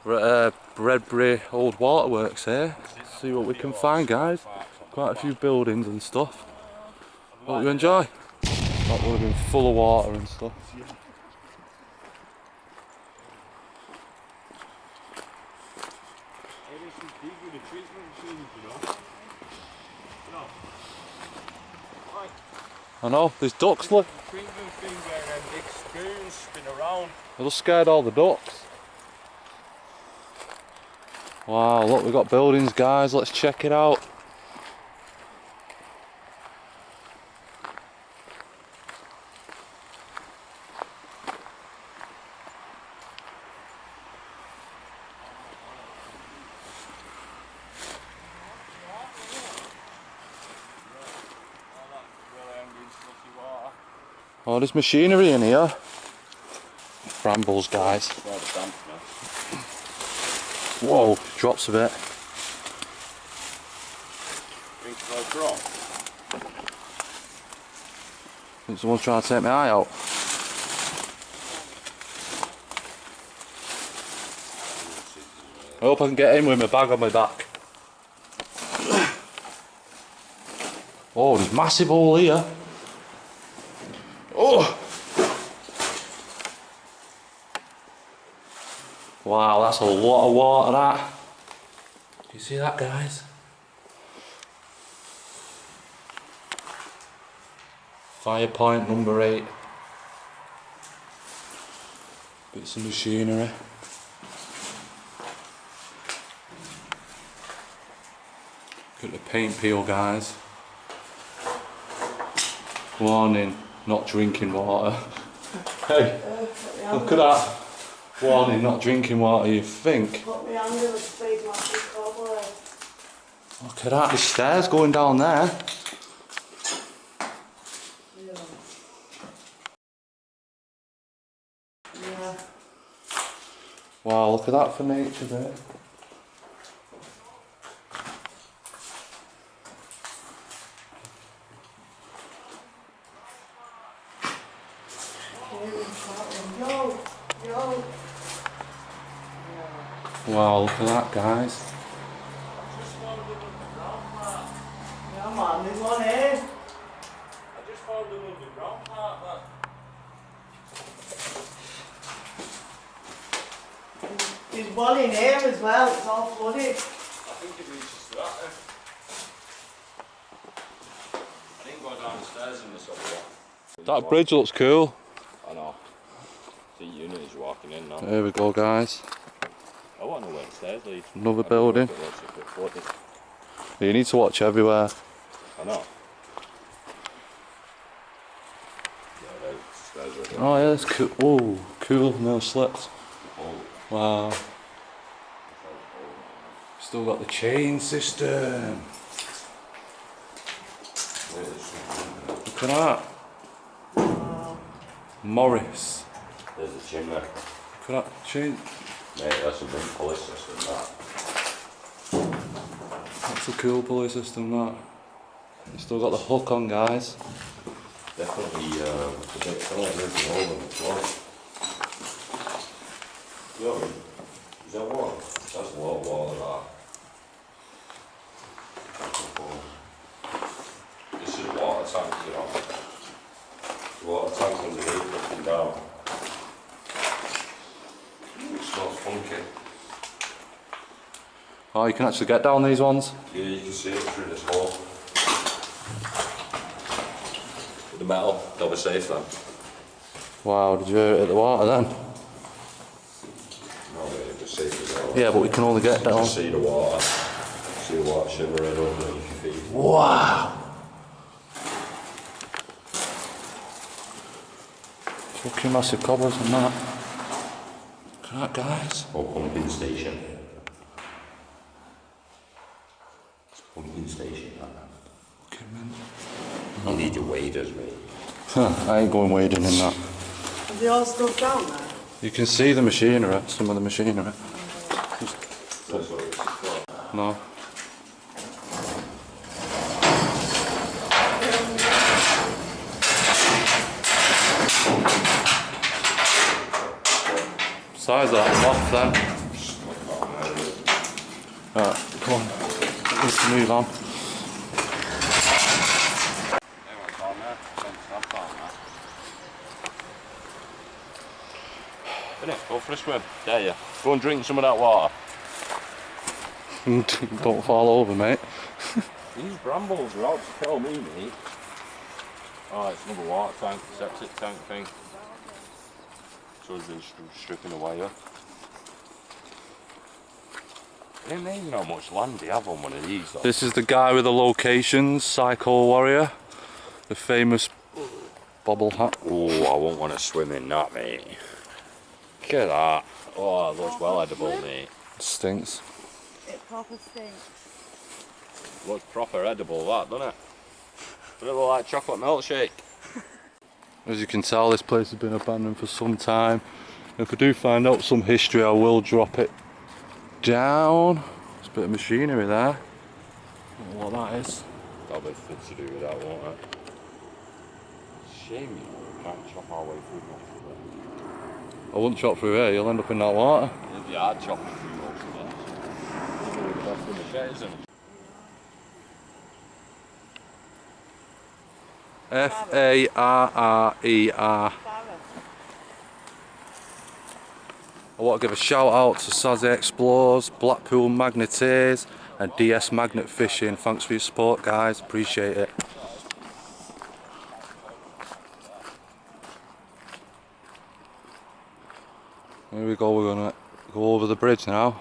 Bredbury old waterworks here. See what we can find, guys. Quite a few buildings and stuff. Hope you enjoy. That would have been full of water and stuff. I know, there's ducks, look. I just scared all the ducks. Wow, look, we've got buildings, guys. Let's check it out. Oh, there's machinery in here. Brambles, guys. Whoa, drops a bit. Think someone's trying to take my eye out. I hope I can get in with my bag on my back. Oh, there's massive hole here. Oh! Wow, that's a lot of water, that. Do you see that, guys? Fire point number 8. Bits of machinery. Look at the paint peel, guys. Warning, not drinking water. Hey, look at that. Warning, not drinking water, you think? Look at that, there's stairs going down there. Yeah. Wow, look at that for nature there. Wow, look at that, guys. Yeah, man, there's one here. I just found an underground part, man. There's one in here as well, it's all flooded. I think it reaches to that then. I didn't go down the stairs in this other one. That bridge looks cool. I know. The unit is walking in now. There we go, guys. I want to know where the stairs lead. Another building. You need to watch everywhere. I know. Yeah, stairs right there. Oh yeah, that's cool. Whoa, cool, no slips. Wow. Still got the chain system. Look at that. Morris. There's a chimney. Look at that chain. Mate, that's a big pulley system, that. That's a cool pulley system, that. Still got the hook on, guys. Definitely a big filling moving over on the floor. Yo, is that water? That's a lot of water, that. This is water tank, you know. Water tank underneath, looking down. It smells funky. Oh, you can actually get down these ones? Yeah, you can see it through this hole. With the metal, they'll be safe then. Wow, did you hit the water then? No, they're safe as well. Yeah, but we can only get down. See the water. See the water shimmering underneath your feet. Wow! Fucking massive cobblers and that. Look at that, guys. Or pumping station. It's a pumping station, Fucking mint. You need your waders, mate. I ain't going wading in that. Is the all stuff down there? You can see the machinery, some of the machinery. That's what it's No. Size that loft then. move on. Innit? Go for a swim. Dare you? Go and drink some of that water. Don't fall over, mate. These brambles are out to kill me, mate. Oh, it's another water tank, septic tank thing. So it's been stripping away, yeah. It's amazing how much land they have on one of these, though. This is the guy with the locations, Psycho Warrior. The famous bobble hat. Oh, I won't want to swim in that, mate. Look at that. Oh, it looks well edible, mate. It stinks. It proper stinks. Looks proper edible, that, doesn't it? Doesn't it look like chocolate milkshake? As you can tell, this place has been abandoned for some time. If I do find out some history, I will drop it down. There's a bit of machinery there. I don't know what that is. That'll be things to do with that, won't it? Shame you can't chop our way through most of it. I wouldn't chop through here, you'll end up in that water. It'd be hard chopping through most of it. It's really the best in the kit, isn't it? F-A-R-R-E-R. I want to give a shout out to Sazzy Explores, Blackpool Magneteers and DS Magnet Fishing. Thanks for your support, guys, appreciate it. Here we go, we're going to go over the bridge now.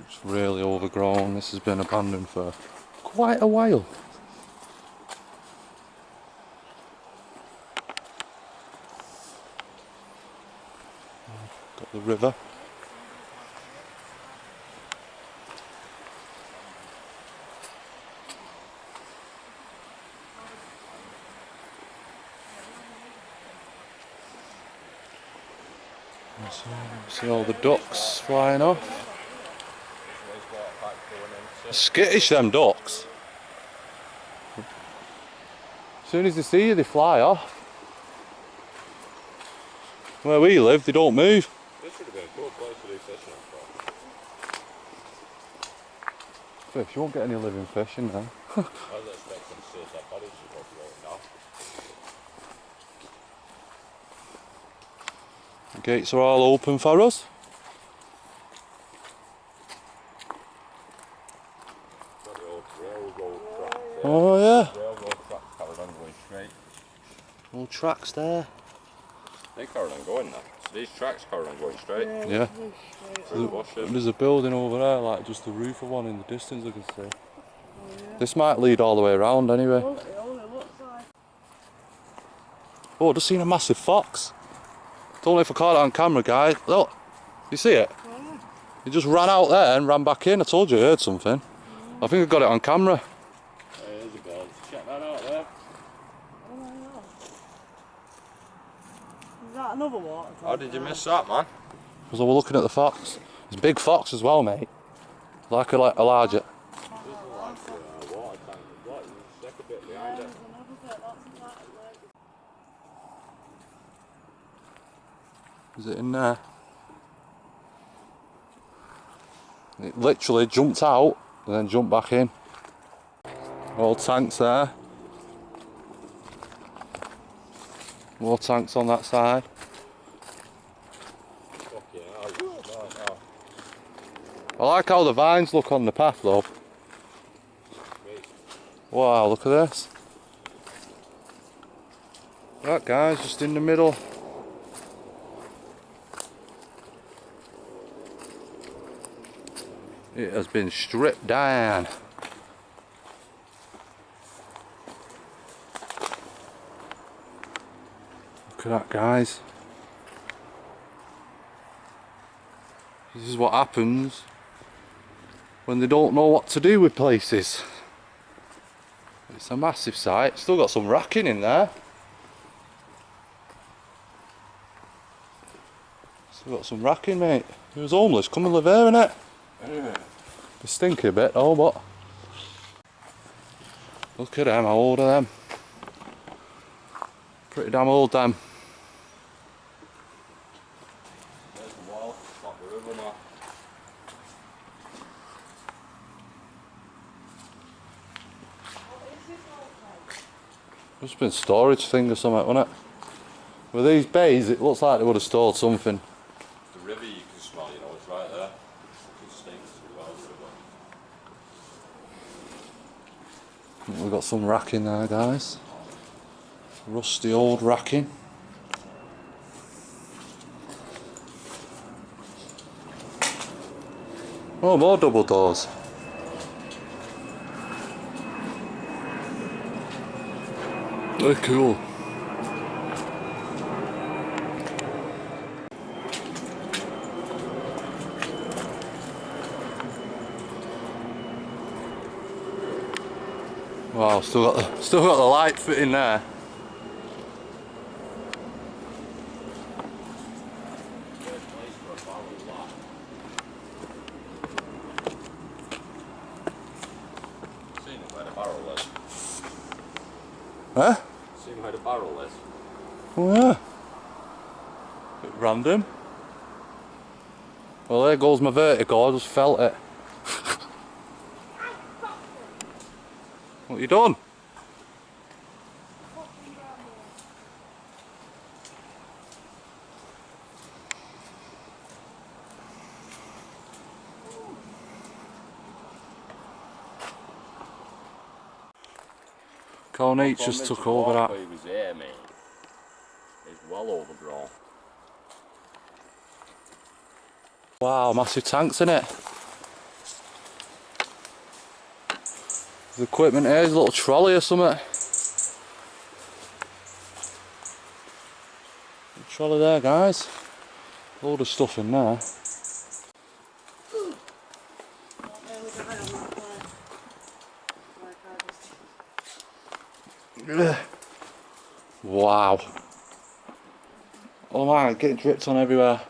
It's really overgrown, this has been abandoned for quite a while. Got the river. See all the ducks flying off. Skittish, them ducks. As soon as they see you, they fly off. Where we live, they don't move. This would have been a cool place to do fishing for. Fish, you won't get any living fish in there. I was expecting to see that bodies just go floating now. The gates are all open for us. Oh yeah. Railroad tracks carried on going straight. All tracks there. They carried on going there. So these tracks carried on going straight. Yeah. Through the bushes. There's a building over there, like just the roof of one in the distance I can see. This might lead all the way around anyway. It only looks like. Oh, I just seen a massive fox. Don't know if I caught it on camera, guys. Look, you see it? Yeah. He just ran out there and ran back in. I told you I heard something. I think I got it on camera. There's a bird. Check that out there. Oh my god. Is that another water tank? How did you miss that, man? Because I was looking at the fox. It's a big fox as well, mate. Like a larger. Water tank. What? You stick a bit behind it. Is it in there? It literally jumped out and then jumped back in. All tanks there. More tanks on that side. I like how the vines look on the path though. Wow, look at this. That guy's just in the middle. It has been stripped down. Look at that, guys. This is what happens when they don't know what to do with places. It's a massive site. Still got some racking in there. Still got some racking, mate. He was homeless. Come and live here, innit? They stink a bit though, but look at them, how old are them? Pretty damn old, damn. There's the wall, it's like the river now. Must have been a storage thing or something, wasn't it? With these bays, it looks like they would have stored something. The river you can smell, you know, it's right there. It stinks as well, the river. We've got some racking there, guys. Rusty old racking. Oh, more double doors. They're cool. Wow, still got the light fitting there. Great place for a barrel of that. Seen where the barrel is. Huh? Seen where the barrel is. Oh yeah. Bit random. Well, there goes my vertigo, I just felt it. What you done? Cornette just took over that. He was there, mate. It's well overgrown. Wow, massive tanks in it. There's equipment here, there's a little trolley or something. Trolley there, guys. Load of stuff in there. Wow. Oh man, getting dripped on everywhere.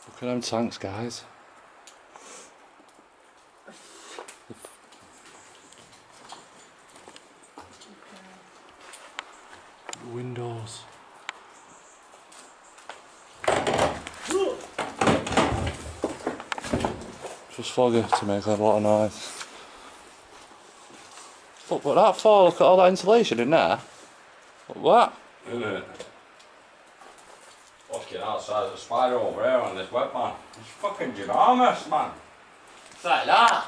Look at them tanks, guys. Windows. Just foggy to make a lot of noise. Look what that for, look at all that insulation in there. What? Isn't it? Fucking outside there's a spider over there on this web, man. It's fucking ginormous, man. It's like that.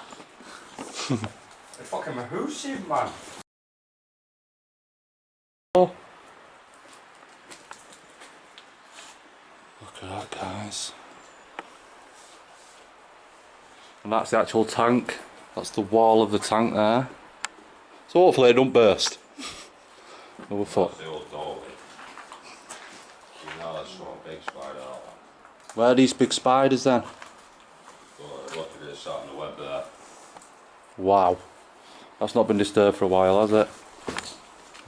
It's fucking massive, man. Oh. Look at that, guys. And that's the actual tank. That's the wall of the tank there. So hopefully it don't burst. No foot. That's the old doorway. You know that's what a big spider out. Where are these big spiders then? So look at this out on the web there. Wow. That's not been disturbed for a while, has it?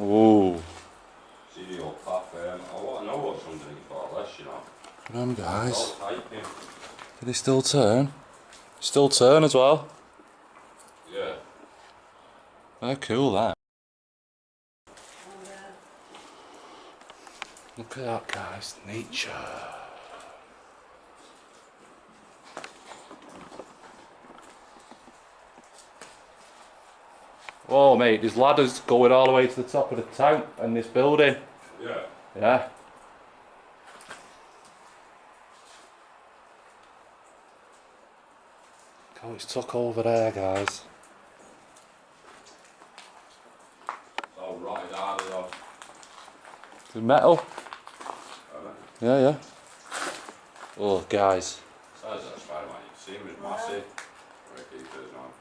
Ooh. See the old path there? I want to know what's underneath all this, you know. Look at them, guys. It's all tight, yeah. Do they still turn? Still turn as well. Yeah. They're cool, that. Look at that, guys. Nature. Whoa, mate, there's ladders going all the way to the top of the tank and this building. Yeah. Yeah. Oh, it's took over there, guys. It's all rotted out of though. The metal. Yeah, yeah. Oh, guys. Size of that Spider-Man, you see him, is massive. Right, keep those on.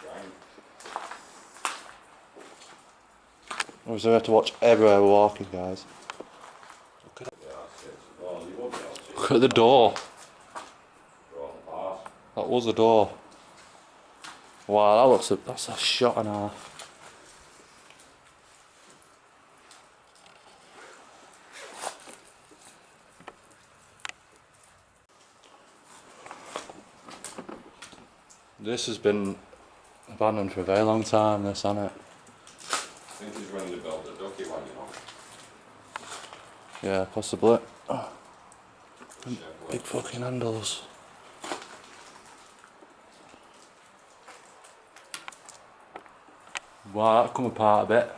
Giant. Obviously, we have to watch everywhere we're walking, guys. Yeah, that's it. Well, you won't be able to. Look at the door. They're all apart. That was the door. Wow, that looks that's a shot and a half. This has been abandoned for a very long time, this, hasn't it? think it's when they built the ducky wagon on. Yeah, possibly. Oh, Chevrolet. big fucking handles. Wow, that come apart a bit.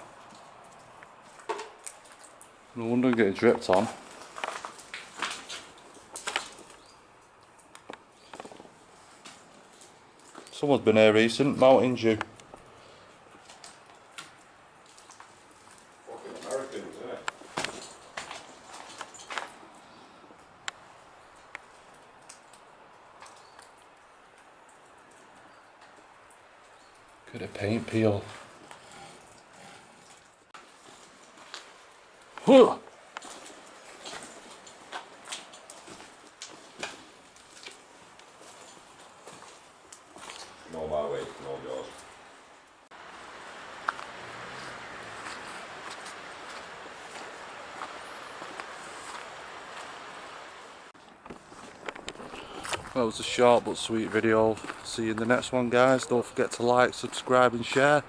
No wonder I'm getting dripped on. Someone's been here recent, Mountain Dew. Fucking Americans, isn't it? Look at the paint peel. Huh. No my way, no yours. That was a short but sweet video. See you in the next one, guys. Don't forget to like, subscribe and share.